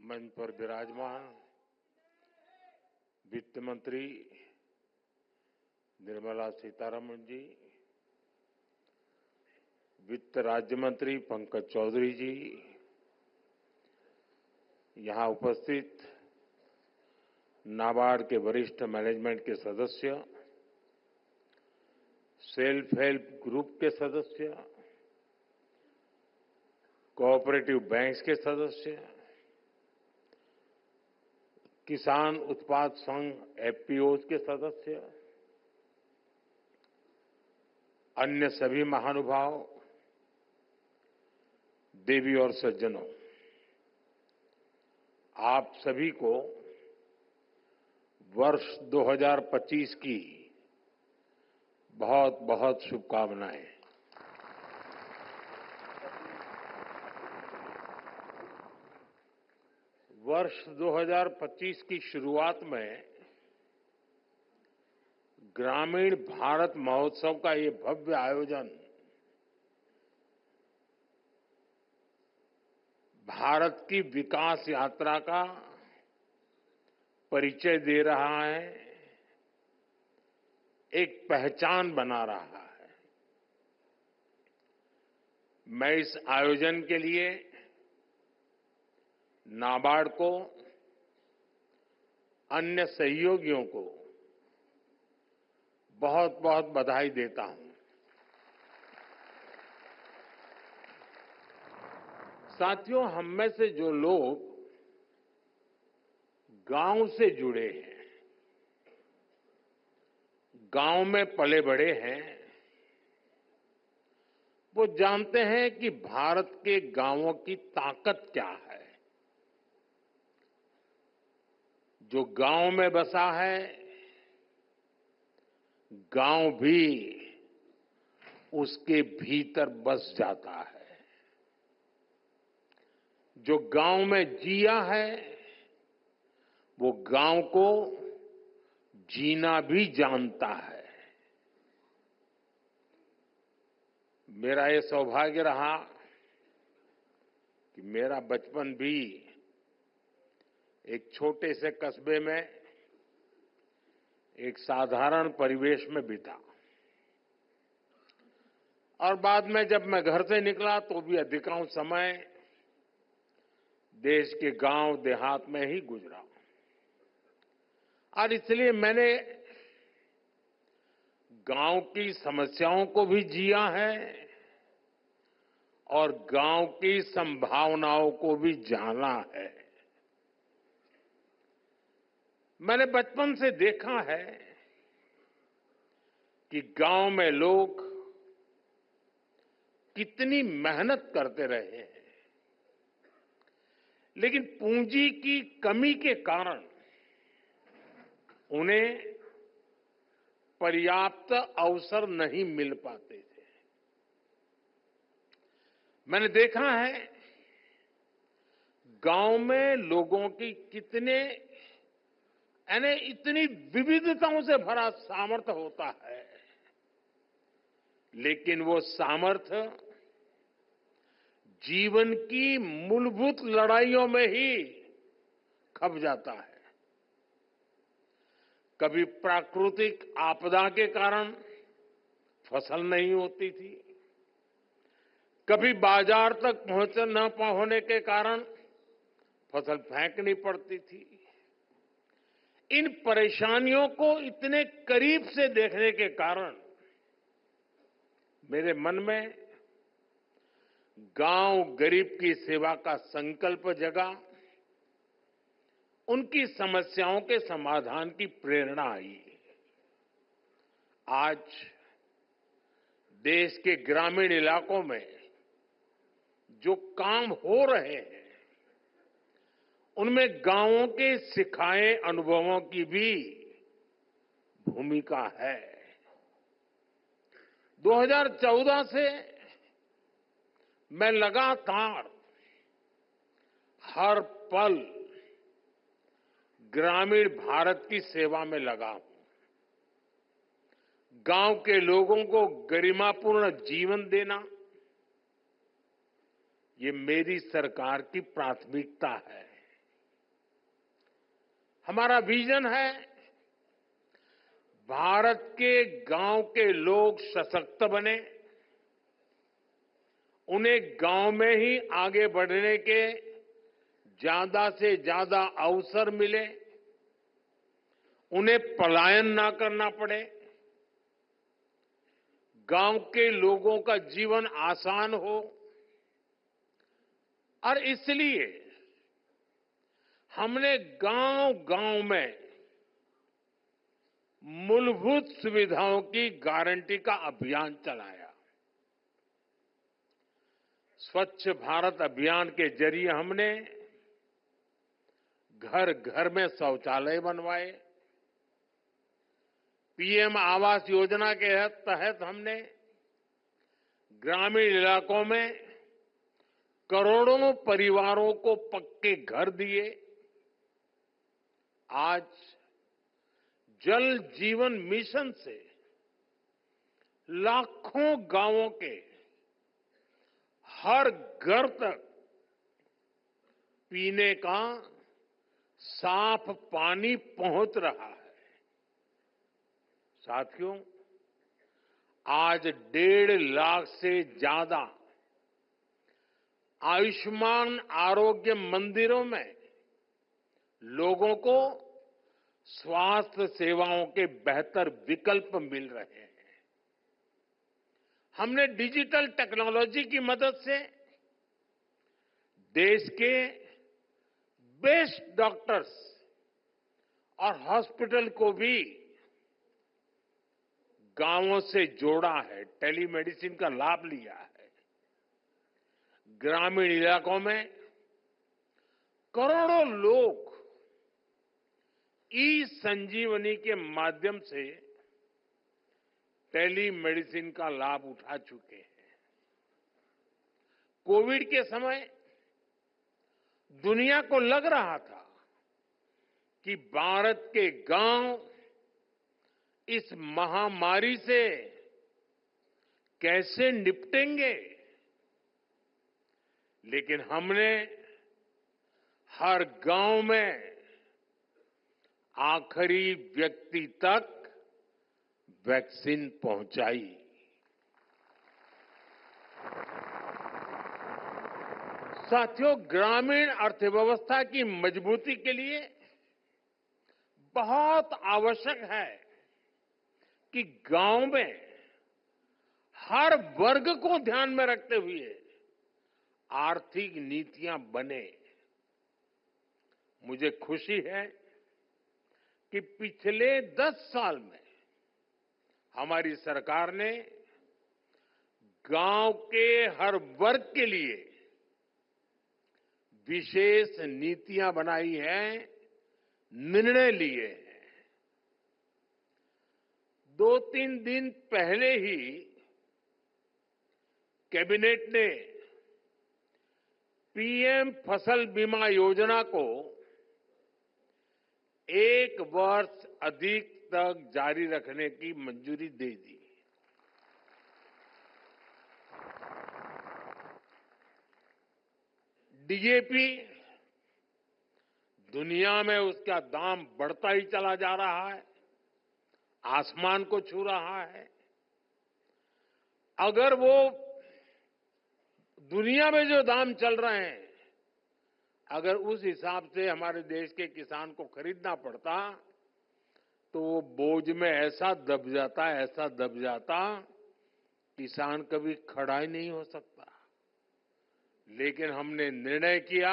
मंच पर विराजमान वित्त मंत्री निर्मला सीतारमण जी, वित्त राज्य मंत्री पंकज चौधरी जी, यहां उपस्थित नाबार्ड के वरिष्ठ मैनेजमेंट के सदस्य, सेल्फ हेल्प ग्रुप के सदस्य, कोऑपरेटिव बैंक्स के सदस्य, किसान उत्पाद संघ एफपीओज के सदस्य, अन्य सभी महानुभाव, देवी और सज्जनों, आप सभी को वर्ष 2025 की बहुत बहुत शुभकामनाएं। वर्ष 2025 की शुरुआत में ग्रामीण भारत महोत्सव का ये भव्य आयोजन भारत की विकास यात्रा का परिचय दे रहा है, एक पहचान बना रहा है। मैं इस आयोजन के लिए नाबार्ड को, अन्य सहयोगियों को बहुत बहुत बधाई देता हूं। साथियों, हम में से जो लोग गांव से जुड़े हैं, गांव में पले बड़े हैं, वो जानते हैं कि भारत के गांवों की ताकत क्या है। जो गांव में बसा है, गांव भी उसके भीतर बस जाता है। जो गांव में जिया है, वो गांव को जीना भी जानता है। मेरा ये सौभाग्य रहा कि मेरा बचपन भी एक छोटे से कस्बे में एक साधारण परिवेश में बीता, और बाद में जब मैं घर से निकला तो भी अधिकांश समय देश के गांव देहात में ही गुजरा। और इसलिए मैंने गांव की समस्याओं को भी जिया है और गांव की संभावनाओं को भी जाना है। मैंने बचपन से देखा है कि गांव में लोग कितनी मेहनत करते रहे हैं, लेकिन पूंजी की कमी के कारण उन्हें पर्याप्त अवसर नहीं मिल पाते थे। मैंने देखा है गांव में लोगों की इतनी विविधताओं से भरा सामर्थ्य होता है, लेकिन वो सामर्थ्य जीवन की मूलभूत लड़ाइयों में ही खप जाता है। कभी प्राकृतिक आपदा के कारण फसल नहीं होती थी, कभी बाजार तक न होने के कारण फसल फेंकनी पड़ती थी। इन परेशानियों को इतने करीब से देखने के कारण मेरे मन में गांव गरीब की सेवा का संकल्प जगा, उनकी समस्याओं के समाधान की प्रेरणा आई। आज देश के ग्रामीण इलाकों में जो काम हो रहे हैं, उनमें गांवों के सिखाए अनुभवों की भी भूमिका है। 2014 से मैं लगातार हर पल ग्रामीण भारत की सेवा में लगा हूं। गांव के लोगों को गरिमापूर्ण जीवन देना, ये मेरी सरकार की प्राथमिकता है। हमारा विजन है भारत के गांव के लोग सशक्त बने, उन्हें गांव में ही आगे बढ़ने के ज्यादा से ज्यादा अवसर मिले, उन्हें पलायन ना करना पड़े, गांव के लोगों का जीवन आसान हो। और इसलिए हमने गांव-गांव में मूलभूत सुविधाओं की गारंटी का अभियान चलाया। स्वच्छ भारत अभियान के जरिए हमने घर घर में शौचालय बनवाए। पीएम आवास योजना के तहत हमने ग्रामीण इलाकों में करोड़ों परिवारों को पक्के घर दिए। आज जल जीवन मिशन से लाखों गांवों के हर घर तक पीने का साफ पानी पहुंच रहा है। साथियों, आज 1.5 लाख से ज्यादा आयुष्मान आरोग्य मंदिरों में लोगों को स्वास्थ्य सेवाओं के बेहतर विकल्प मिल रहे हैं। हमने डिजिटल टेक्नोलॉजी की मदद से देश के बेस्ट डॉक्टर्स और हॉस्पिटल को भी गांवों से जोड़ा है, टेलीमेडिसिन का लाभ लिया है। ग्रामीण इलाकों में करोड़ों लोग ई संजीवनी के माध्यम से टेलीमेडिसिन का लाभ उठा चुके हैं। कोविड के समय दुनिया को लग रहा था कि भारत के गांव इस महामारी से कैसे निपटेंगे, लेकिन हमने हर गांव में आखिरी व्यक्ति तक वैक्सीन पहुंचाई। साथियों, ग्रामीण अर्थव्यवस्था की मजबूती के लिए बहुत आवश्यक है कि गांव में हर वर्ग को ध्यान में रखते हुए आर्थिक नीतियां बने। मुझे खुशी है कि पिछले 10 साल में हमारी सरकार ने गांव के हर वर्ग के लिए विशेष नीतियां बनाई हैं, निर्णय लिए हैं। 2-3 दिन पहले ही कैबिनेट ने पीएम फसल बीमा योजना को 1 वर्ष अधिक तक जारी रखने की मंजूरी दे दी। डीएपी दुनिया में उसका दाम बढ़ता ही चला जा रहा है, आसमान को छू रहा है। अगर वो दुनिया में जो दाम चल रहे हैं, अगर उस हिसाब से हमारे देश के किसान को खरीदना पड़ता तो वो बोझ में ऐसा दब जाता, किसान कभी खड़ा ही नहीं हो सकता। लेकिन हमने निर्णय किया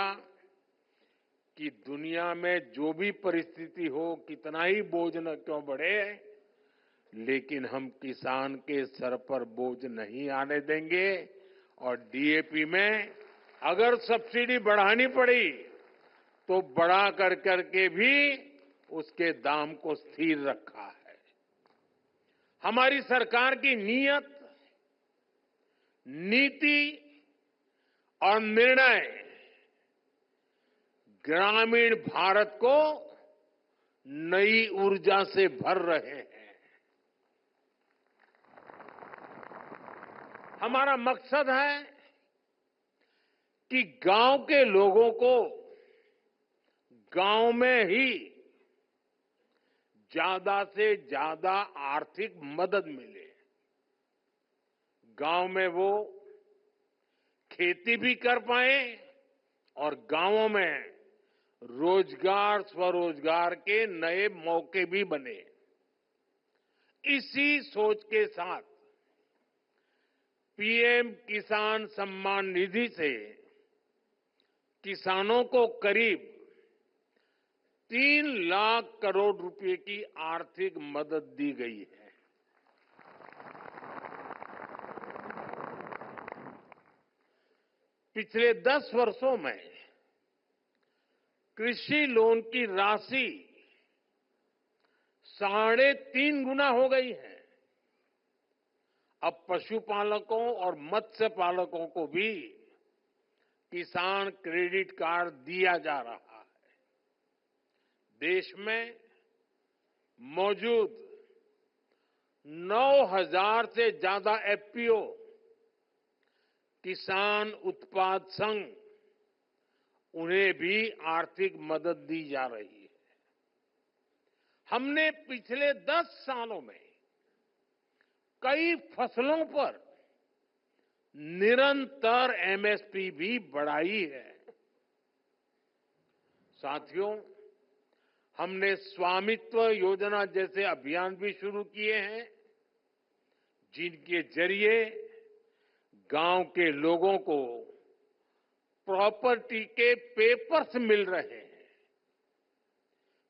कि दुनिया में जो भी परिस्थिति हो, कितना ही बोझ न क्यों बढ़े, लेकिन हम किसान के सर पर बोझ नहीं आने देंगे। और डीएपी में अगर सब्सिडी बढ़ानी पड़ी तो बढ़ा करके भी उसके दाम को स्थिर रखा है। हमारी सरकार की नीयत, नीति और निर्णय ग्रामीण भारत को नई ऊर्जा से भर रहे हैं। हमारा मकसद है कि गांव के लोगों को गांव में ही ज्यादा से ज्यादा आर्थिक मदद मिले। गांव में वो खेती भी कर पाए और गांवों में रोजगार स्वरोजगार के नए मौके भी बने। इसी सोच के साथ पीएम किसान सम्मान निधि से किसानों को करीब 3 लाख करोड़ रुपए की आर्थिक मदद दी गई है। पिछले 10 वर्षों में कृषि लोन की राशि 3.5 गुना हो गई है। अब पशुपालकों और मत्स्य पालकों को भी किसान क्रेडिट कार्ड दिया जा रहा है। देश में मौजूद 9,000 से ज्यादा एफपीओ किसान उत्पाद संघ, उन्हें भी आर्थिक मदद दी जा रही है। हमने पिछले 10 सालों में कई फसलों पर निरंतर एमएसपी भी बढ़ाई है। साथियों, हमने स्वामित्व योजना जैसे अभियान भी शुरू किए हैं, जिनके जरिए गांव के लोगों को प्रॉपर्टी के पेपर्स मिल रहे हैं।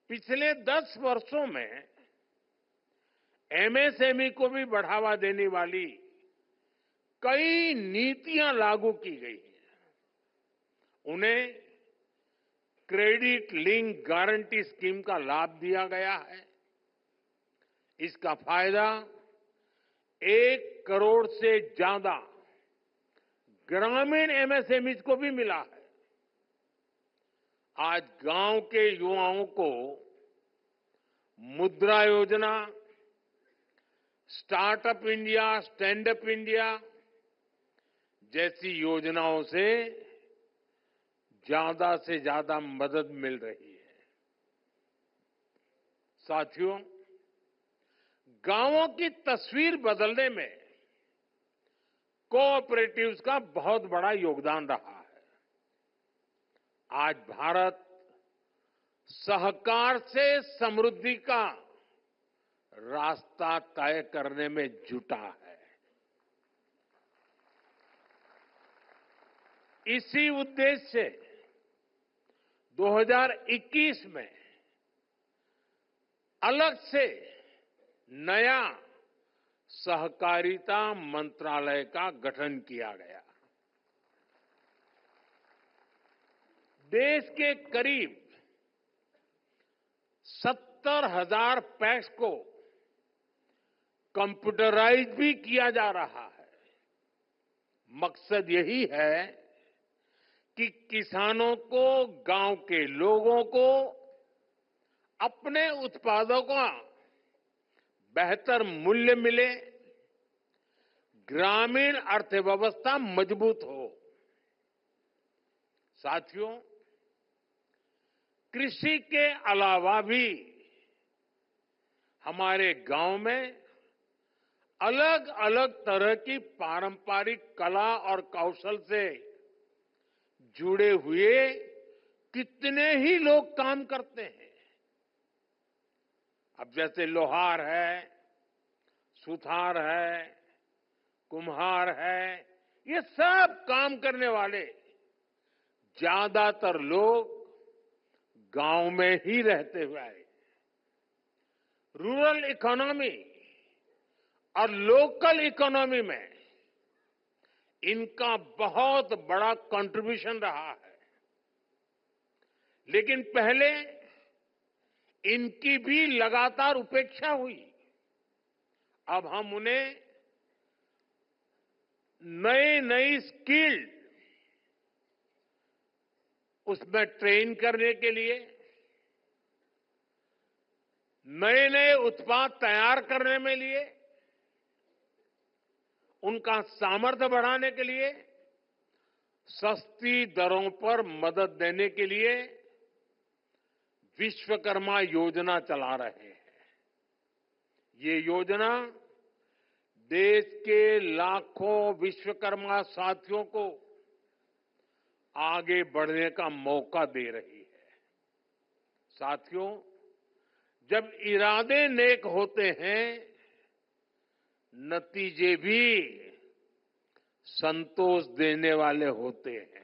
पिछले 10 वर्षों में एमएसएमई को भी बढ़ावा देने वाली कई नीतियां लागू की गई हैं। उन्हें क्रेडिट लिंक गारंटी स्कीम का लाभ दिया गया है। इसका फायदा 1 करोड़ से ज्यादा ग्रामीण एमएसएमईज को भी मिला है। आज गांव के युवाओं को मुद्रा योजना, startup India, stand up India जैसी योजनाओं से ज्यादा मदद मिल रही है। साथियों, गांवों की तस्वीर बदलने में कोऑपरेटिव्स का बहुत बड़ा योगदान रहा है। आज भारत सहकार से समृद्धि का रास्ता तय करने में जुटा है। इसी उद्देश्य से 2021 में अलग से नया सहकारिता मंत्रालय का गठन किया गया। देश के करीब 70,000 पैक्स को कंप्यूटराइज भी किया जा रहा है। मकसद यही है कि किसानों को, गांव के लोगों को अपने उत्पादों का बेहतर मूल्य मिले, ग्रामीण अर्थव्यवस्था मजबूत हो। साथियों, कृषि के अलावा भी हमारे गांव में अलग अलग तरह की पारंपरिक कला और कौशल से जुड़े हुए कितने ही लोग काम करते हैं। अब जैसे लोहार है, सुथार है, कुम्हार है, ये सब काम करने वाले ज्यादातर लोग गांव में ही रहते हुए आए। रूरल इकोनॉमी और लोकल इकोनॉमी में इनका बहुत बड़ा कंट्रीब्यूशन रहा है। लेकिन पहले इनकी भी लगातार उपेक्षा हुई। अब हम उन्हें नई स्किल उसमें ट्रेन करने के लिए, नए उत्पाद तैयार करने में लिए, उनका सामर्थ्य बढ़ाने के लिए, सस्ती दरों पर मदद देने के लिए विश्वकर्मा योजना चला रहे हैं। ये योजना देश के लाखों विश्वकर्मा साथियों को आगे बढ़ने का मौका दे रही है। साथियों, जब इरादे नेक होते हैं, नतीजे भी संतोष देने वाले होते हैं।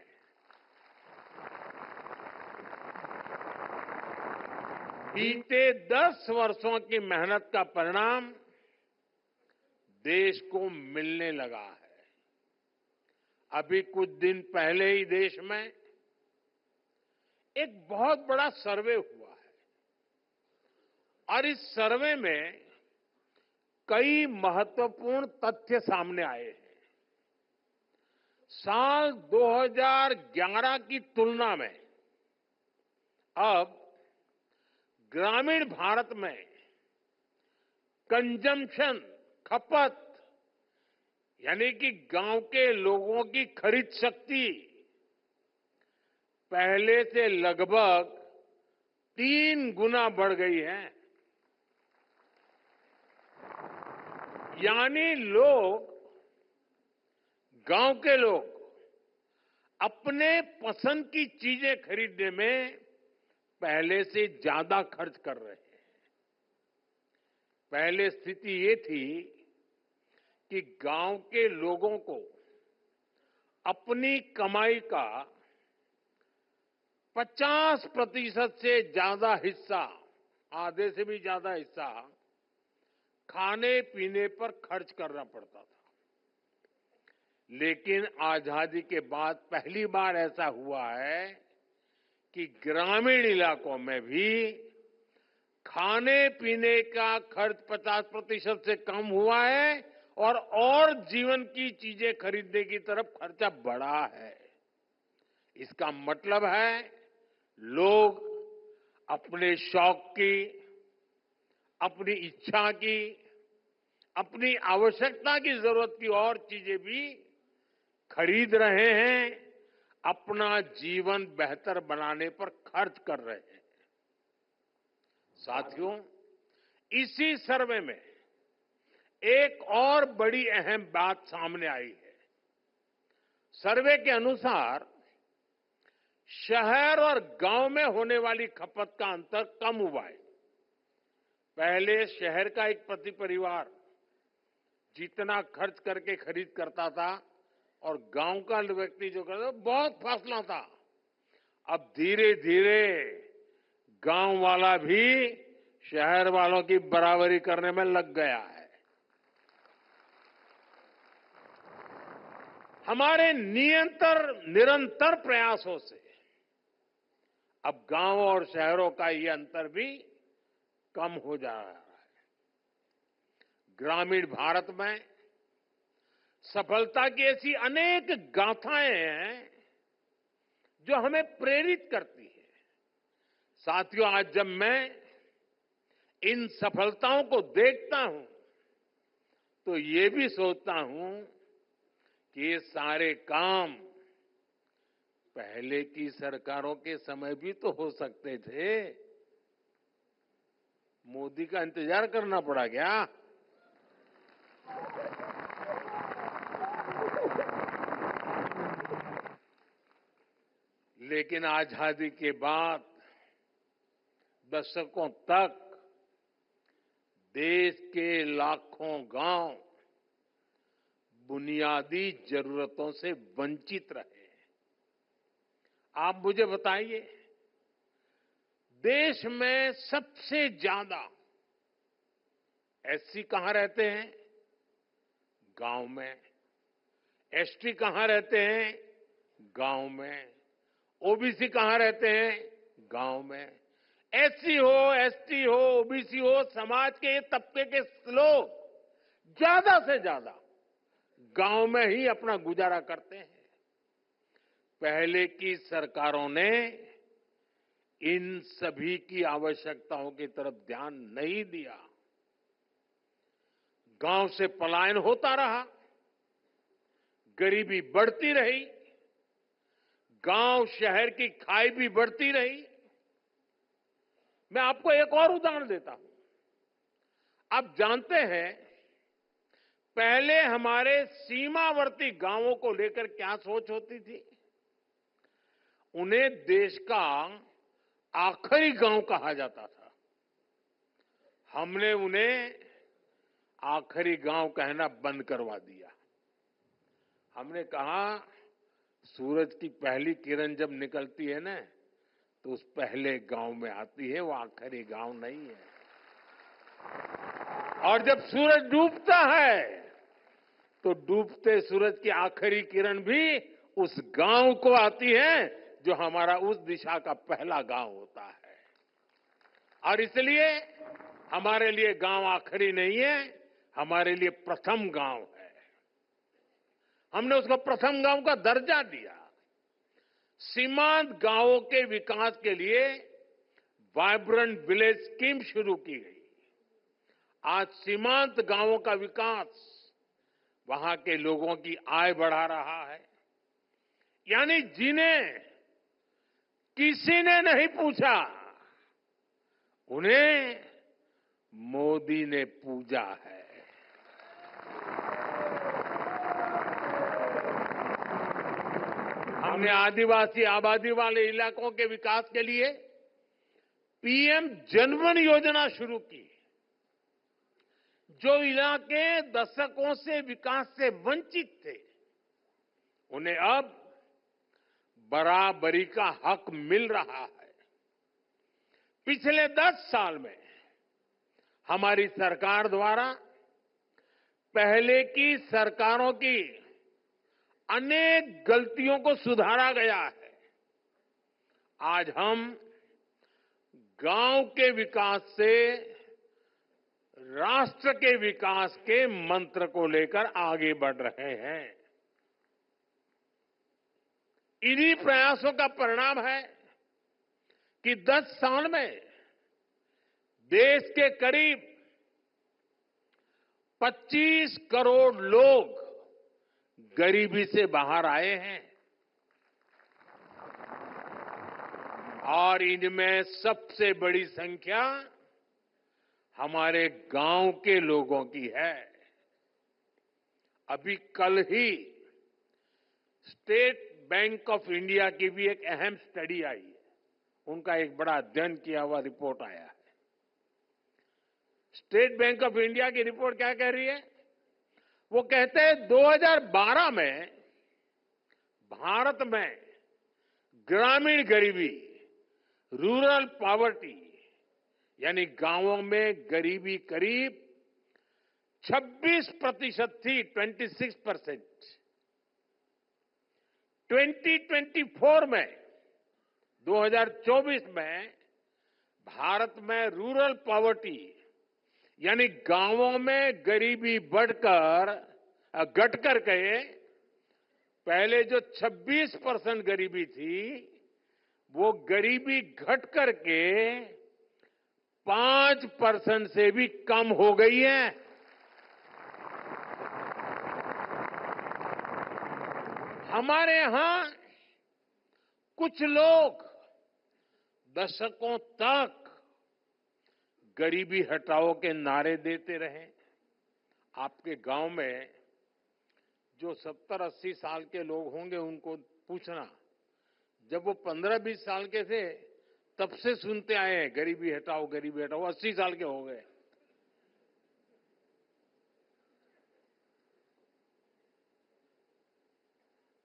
बीते 10 वर्षों की मेहनत का परिणाम देश को मिलने लगा है। अभी कुछ दिन पहले ही देश में एक बहुत बड़ा सर्वे हुआ है और इस सर्वे में कई महत्वपूर्ण तथ्य सामने आए हैं। साल 2011 की तुलना में अब ग्रामीण भारत में कंजम्पशन, खपत, यानी कि गांव के लोगों की खरीद शक्ति पहले से लगभग 3 गुना बढ़ गई है। यानी गांव के लोग अपने पसंद की चीजें खरीदने में पहले से ज्यादा खर्च कर रहे हैं। पहले स्थिति ये थी कि गांव के लोगों को अपनी कमाई का 50% से ज्यादा हिस्सा, आधे से भी ज्यादा हिस्सा खाने पीने पर खर्च करना पड़ता था। लेकिन आजादी के बाद पहली बार ऐसा हुआ है कि ग्रामीण इलाकों में भी खाने पीने का खर्च 50% से कम हुआ है और जीवन की चीजें खरीदने की तरफ खर्चा बढ़ा है। इसका मतलब है लोग अपने शौक की, अपनी इच्छा की, अपनी आवश्यकता की जरूरत की और चीजें भी खरीद रहे हैं, अपना जीवन बेहतर बनाने पर खर्च कर रहे हैं। साथियों, इसी सर्वे में एक और बड़ी अहम बात सामने आई है। सर्वे के अनुसार शहर और गांव में होने वाली खपत का अंतर कम हुआ है। पहले शहर का एक प्रति परिवार जितना खर्च करके खरीद करता था और गांव का व्यक्ति जो करता था, बहुत फासला था। अब धीरे धीरे गांव वाला भी शहर वालों की बराबरी करने में लग गया है। हमारे निरंतर प्रयासों से अब गांव और शहरों का ये अंतर भी कम हो जा रहा है। ग्रामीण भारत में सफलता की ऐसी अनेक गाथाएं हैं जो हमें प्रेरित करती है। साथियों, आज जब मैं इन सफलताओं को देखता हूं तो ये भी सोचता हूं कि ये सारे काम पहले की सरकारों के समय भी तो हो सकते थे। मोदी का इंतजार करना पड़ा क्या? लेकिन आजादी के बाद दशकों तक देश के लाखों गांव बुनियादी जरूरतों से वंचित रहे। आप मुझे बताइए, देश में सबसे ज्यादा एससी कहां रहते हैं? गांव में। एसटी कहां रहते हैं? गांव में। ओबीसी कहां रहते हैं? गांव में। एससी हो, एसटी हो, ओबीसी हो, समाज के तबके के लोग ज्यादा से ज्यादा गांव में ही अपना गुजारा करते हैं। पहले की सरकारों ने इन सभी की आवश्यकताओं की तरफ ध्यान नहीं दिया। गांव से पलायन होता रहा, गरीबी बढ़ती रही, गांव शहर की खाई भी बढ़ती रही। मैं आपको एक और उदाहरण देता हूं। आप जानते हैं, पहले हमारे सीमावर्ती गांवों को लेकर क्या सोच होती थी? उन्हें देश का आखिरी गांव कहा जाता था। हमने उन्हें आखिरी गांव कहना बंद करवा दिया। हमने कहा, सूरज की पहली किरण जब निकलती है ना, तो उस पहले गांव में आती है, वो आखिरी गांव नहीं है। और जब सूरज डूबता है, तो डूबते सूरज की आखिरी किरण भी उस गांव को आती है, जो हमारा उस दिशा का पहला गांव होता है। और इसलिए हमारे लिए गांव आखिरी नहीं है, हमारे लिए प्रथम गांव है। हमने उसको प्रथम गांव का दर्जा दिया। सीमांत गांवों के विकास के लिए वाइब्रेंट विलेज स्कीम शुरू की गई। आज सीमांत गांवों का विकास वहां के लोगों की आय बढ़ा रहा है। यानी जिन्हें किसी ने नहीं पूछा, उन्हें मोदी ने पूजा है। हमने आदिवासी आबादी वाले इलाकों के विकास के लिए पीएम जनधन योजना शुरू की। जो इलाके दशकों से विकास से वंचित थे, उन्हें अब बराबरी का हक मिल रहा है। पिछले 10 साल में हमारी सरकार द्वारा पहले की सरकारों की अनेक गलतियों को सुधारा गया है। आज हम गांव के विकास से राष्ट्र के विकास के मंत्र को लेकर आगे बढ़ रहे हैं। इन्हीं प्रयासों का परिणाम है कि 10 साल में देश के करीब 25 करोड़ लोग गरीबी से बाहर आए हैं। और इनमें सबसे बड़ी संख्या हमारे गांव के लोगों की है। अभी कल ही स्टेट बैंक ऑफ इंडिया की भी एक अहम स्टडी आई है। उनका एक बड़ा अध्ययन किया हुआ रिपोर्ट आया है। स्टेट बैंक ऑफ इंडिया की रिपोर्ट क्या कह रही है? वो कहते हैं 2012 में भारत में ग्रामीण गरीबी, रूरल पॉवर्टी, यानी गांवों में गरीबी करीब 26% थी, 26%। 2024 में, 2024 में भारत में रूरल पॉवर्टी, यानी गांवों में गरीबी घट कर के पहले जो 26% गरीबी थी, वो गरीबी घट करके 5% से भी कम हो गई है। हमारे यहां कुछ लोग दशकों तक गरीबी हटाओ के नारे देते रहे। आपके गांव में जो 70-80 साल के लोग होंगे, उनको पूछना, जब वो 15-20 साल के थे तब से सुनते आए हैं गरीबी हटाओ, गरीबी हटाओ। 80 साल के हो गए।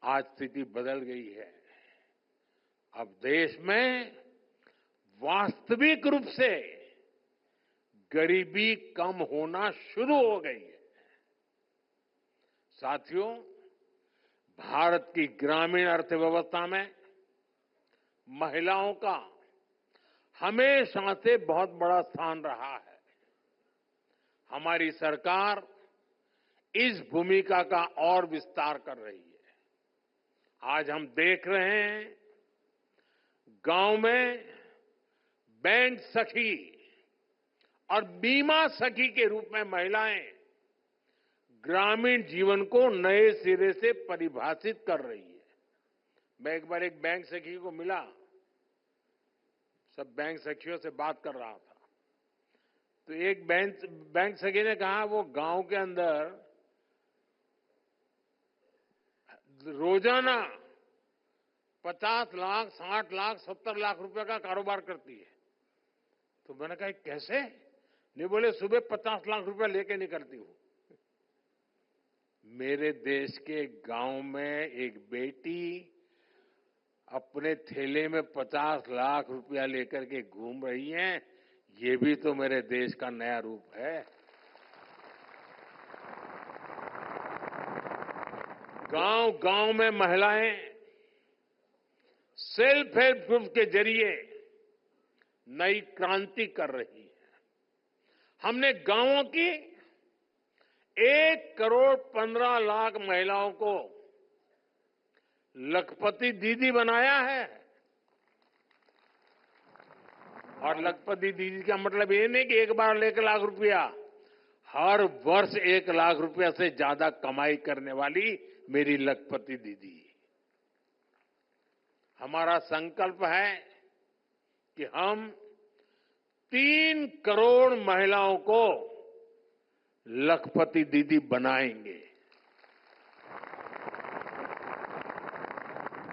आज स्थिति बदल गई है। अब देश में वास्तविक रूप से गरीबी कम होना शुरू हो गई है। साथियों, भारत की ग्रामीण अर्थव्यवस्था में महिलाओं का हमेशा से बहुत बड़ा स्थान रहा है। हमारी सरकार इस भूमिका का और विस्तार कर रही है। आज हम देख रहे हैं, गांव में बैंक सखी और बीमा सखी के रूप में महिलाएं ग्रामीण जीवन को नए सिरे से परिभाषित कर रही है। मैं एक बार एक बैंक सखी को मिला, सब बैंक सखियों से बात कर रहा था। तो एक बैंक सखी ने कहा वो गांव के अंदर रोजाना 50 लाख, 60 लाख, 70 लाख रुपए का कारोबार करती है। तो मैंने कहा कैसे? नहीं, बोले सुबह 50 लाख रुपए लेके निकलती हूँ। मेरे देश के गांव में एक बेटी अपने थैले में 50 लाख रुपया लेकर के घूम रही है। ये भी तो मेरे देश का नया रूप है। गांव गांव में महिलाएं सेल्फ हेल्प ग्रुप के जरिए नई क्रांति कर रही है। हमने गांवों की 1,15,00,000 महिलाओं को लखपति दीदी बनाया है। और लखपति दीदी का मतलब ये नहीं कि एक बार 1,00,000 रुपया, हर वर्ष 1,00,000 रुपया से ज्यादा कमाई करने वाली मेरी लखपति दीदी। हमारा संकल्प है कि हम 3 करोड़ महिलाओं को लखपति दीदी बनाएंगे।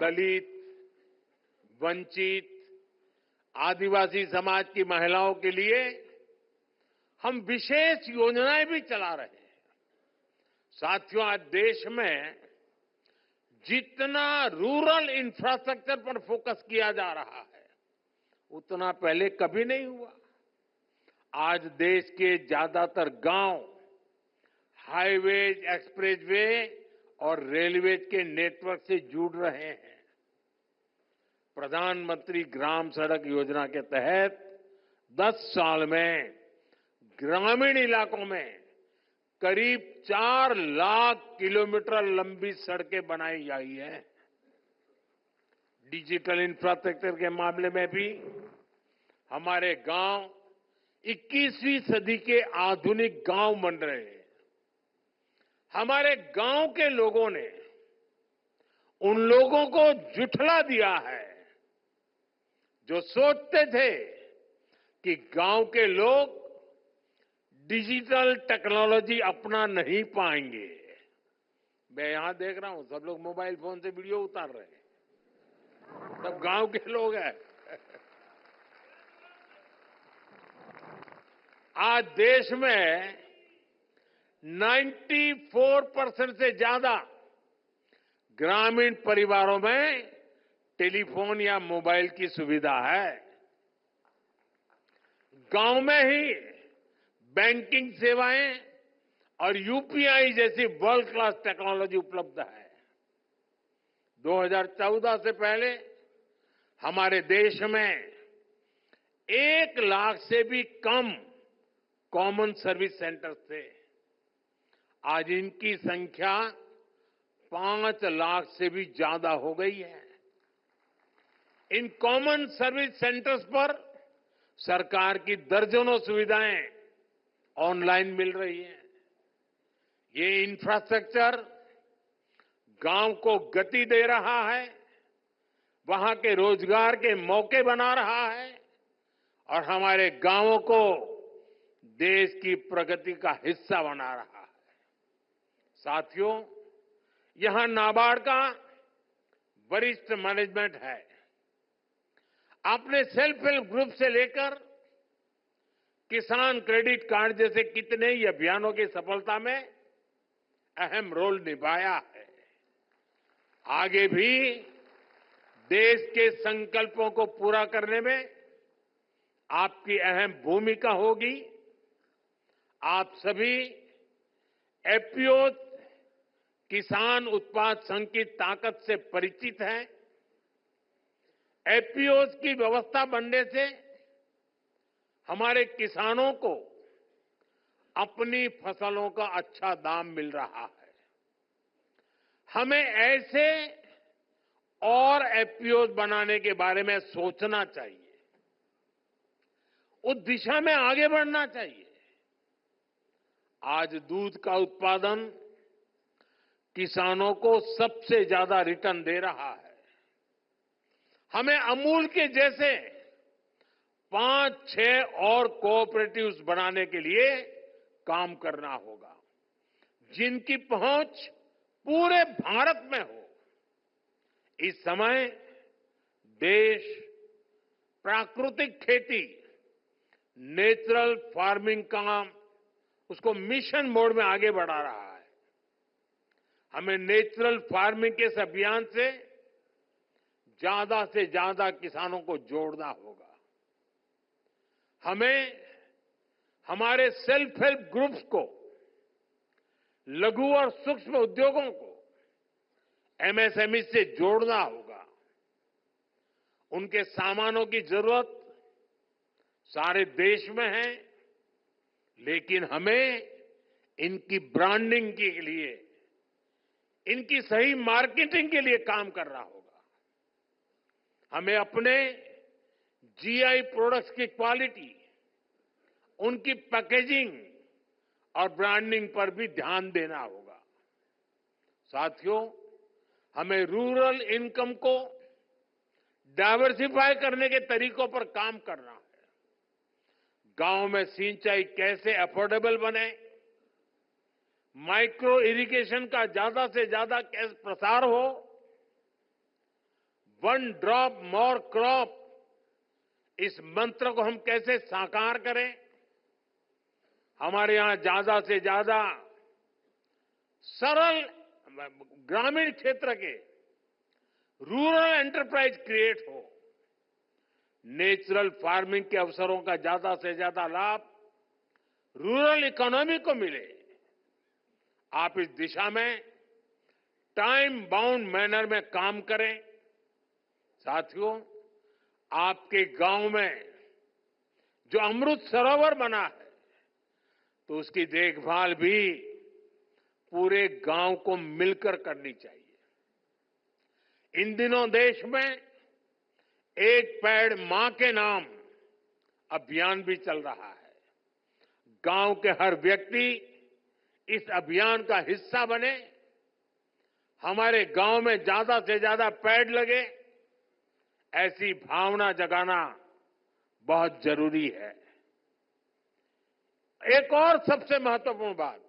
दलित, वंचित, आदिवासी समाज की महिलाओं के लिए हम विशेष योजनाएं भी चला रहे हैं। साथियों, आज देश में जितना रूरल इंफ्रास्ट्रक्चर पर फोकस किया जा रहा है, उतना पहले कभी नहीं हुआ। आज देश के ज्यादातर गांव हाईवेज, एक्सप्रेसवे और रेलवे के नेटवर्क से जुड़ रहे हैं। प्रधानमंत्री ग्राम सड़क योजना के तहत 10 साल में ग्रामीण इलाकों में करीब 4 लाख किलोमीटर लंबी सड़कें बनाई गई हैं। डिजिटल इंफ्रास्ट्रक्चर के मामले में भी हमारे गांव 21वीं सदी के आधुनिक गांव बन रहे हैं। हमारे गांव के लोगों ने उन लोगों को जुठला दिया है जो सोचते थे कि गांव के लोग डिजिटल टेक्नोलॉजी अपना नहीं पाएंगे। मैं यहां देख रहा हूं सब लोग मोबाइल फोन से वीडियो उतार रहे हैं, सब गांव के लोग हैं। आज देश में 94% से ज्यादा ग्रामीण परिवारों में टेलीफोन या मोबाइल की सुविधा है। गांव में ही बैंकिंग सेवाएं और यूपीआई जैसी वर्ल्ड क्लास टेक्नोलॉजी उपलब्ध है। 2014 से पहले हमारे देश में 1 लाख से भी कम कॉमन सर्विस सेंटर्स थे। आज इनकी संख्या 5 लाख से भी ज्यादा हो गई है। इन कॉमन सर्विस सेंटर्स पर सरकार की दर्जनों सुविधाएं ऑनलाइन मिल रही हैं। ये इंफ्रास्ट्रक्चर गांव को गति दे रहा है, वहां के रोजगार के मौके बना रहा है और हमारे गांवों को देश की प्रगति का हिस्सा बना रहा है। साथियों, यहां नाबार्ड का वरिष्ठ मैनेजमेंट है। आपने सेल्फ हेल्प ग्रुप से लेकर किसान क्रेडिट कार्ड जैसे कितने ही अभियानों की सफलता में अहम रोल निभाया है। आगे भी देश के संकल्पों को पूरा करने में आपकी अहम भूमिका होगी। आप सभी एफपीओ किसान उत्पाद संघ की ताकत से परिचित हैं। एफपीओ की व्यवस्था बनने से हमारे किसानों को अपनी फसलों का अच्छा दाम मिल रहा है। हमें ऐसे और एफपीओ बनाने के बारे में सोचना चाहिए, उस दिशा में आगे बढ़ना चाहिए। आज दूध का उत्पादन किसानों को सबसे ज्यादा रिटर्न दे रहा है। हमें अमूल के जैसे 5-6 और कोऑपरेटिव्स बनाने के लिए काम करना होगा, जिनकी पहुंच पूरे भारत में हो। इस समय देश प्राकृतिक खेती, नेचुरल फार्मिंग का उसको मिशन मोड में आगे बढ़ा रहा है। हमें नेचुरल फार्मिंग के इस अभियान से ज्यादा किसानों को जोड़ना होगा। हमें हमारे सेल्फ हेल्प ग्रुप्स को, लघु और सूक्ष्म उद्योगों को एमएसएमई से जोड़ना होगा। उनके सामानों की जरूरत सारे देश में है, लेकिन हमें इनकी ब्रांडिंग के लिए, इनकी सही मार्केटिंग के लिए काम करना होगा। हमें अपने जीआई प्रोडक्ट्स की क्वालिटी, उनकी पैकेजिंग और ब्रांडिंग पर भी ध्यान देना होगा। साथियों, हमें रूरल इनकम को डाइवर्सिफाई करने के तरीकों पर काम करना है। गांव में सिंचाई कैसे अफोर्डेबल बने, माइक्रो इरिगेशन का ज्यादा से ज्यादा कैसे प्रसार हो, वन ड्रॉप मोर क्रॉप, इस मंत्र को हम कैसे साकार करें। हमारे यहां ज्यादा से ज्यादा सरल ग्रामीण क्षेत्र के रूरल एंटरप्राइज क्रिएट हो, नेचुरल फार्मिंग के अवसरों का ज्यादा से ज्यादा लाभ रूरल इकोनॉमी को मिले। आप इस दिशा में टाइम बाउंड मैनर में काम करें। साथियों, आपके गांव में जो अमृत सरोवर बना है, तो उसकी देखभाल भी पूरे गांव को मिलकर करनी चाहिए। इन दिनों देश में एक पेड़ मां के नाम अभियान भी चल रहा है। गांव के हर व्यक्ति इस अभियान का हिस्सा बने, हमारे गांव में ज्यादा से ज्यादा पेड़ लगे, ऐसी भावना जगाना बहुत जरूरी है। एक और सबसे महत्वपूर्ण बात,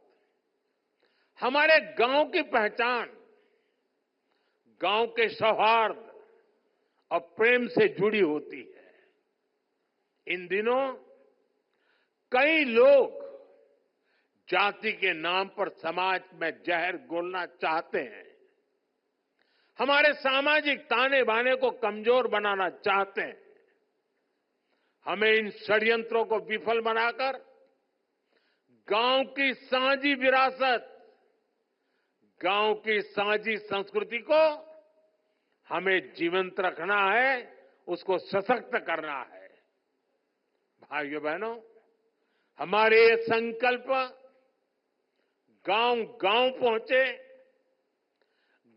हमारे गांव की पहचान गांव के सौहार्द और प्रेम से जुड़ी होती है। इन दिनों कई लोग जाति के नाम पर समाज में जहर घोलना चाहते हैं, हमारे सामाजिक ताने बाने को कमजोर बनाना चाहते हैं। हमें इन षड्यंत्रों को विफल बनाकर गांव की साझी विरासत, गांव की साझी संस्कृति को हमें जीवंत रखना है, उसको सशक्त करना है। भाइयों बहनों, हमारे ये संकल्प गांव गांव पहुंचे,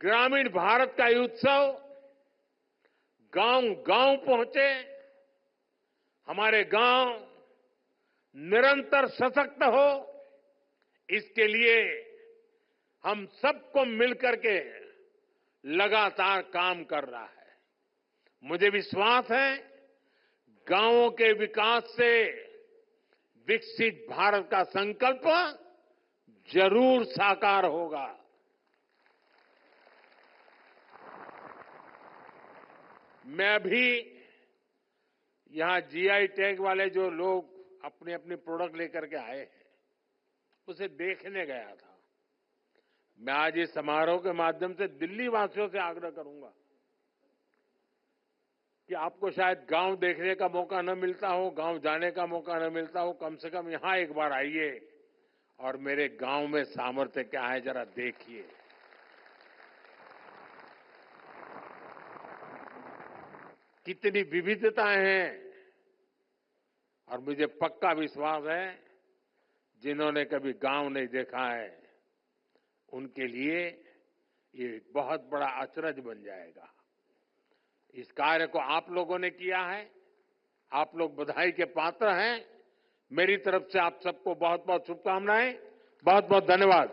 ग्रामीण भारत का ये उत्सव गांव गांव पहुंचे, हमारे गांव निरंतर सशक्त हो, इसके लिए हम सबको मिलकर के लगातार काम कर रहा है। मुझे विश्वास है, गांवों के विकास से विकसित भारत का संकल्प जरूर साकार होगा। मैं अभी यहां जीआई टैग वाले जो लोग अपने अपने प्रोडक्ट लेकर के आए हैं, उसे देखने गया था। मैं आज इस समारोह के माध्यम से दिल्ली वासियों से आग्रह करूंगा कि आपको शायद गांव देखने का मौका न मिलता हो, गांव जाने का मौका न मिलता हो, कम से कम यहां एक बार आइए और मेरे गांव में सामर्थ्य क्या है जरा देखिए। कितनी विविधताएं हैं, और मुझे पक्का विश्वास है जिन्होंने कभी गांव नहीं देखा है उनके लिए ये बहुत बड़ा अचरज बन जाएगा। इस कार्य को आप लोगों ने किया है, आप लोग बधाई के पात्र हैं। मेरी तरफ से आप सबको बहुत बहुत शुभकामनाएं, बहुत बहुत धन्यवाद।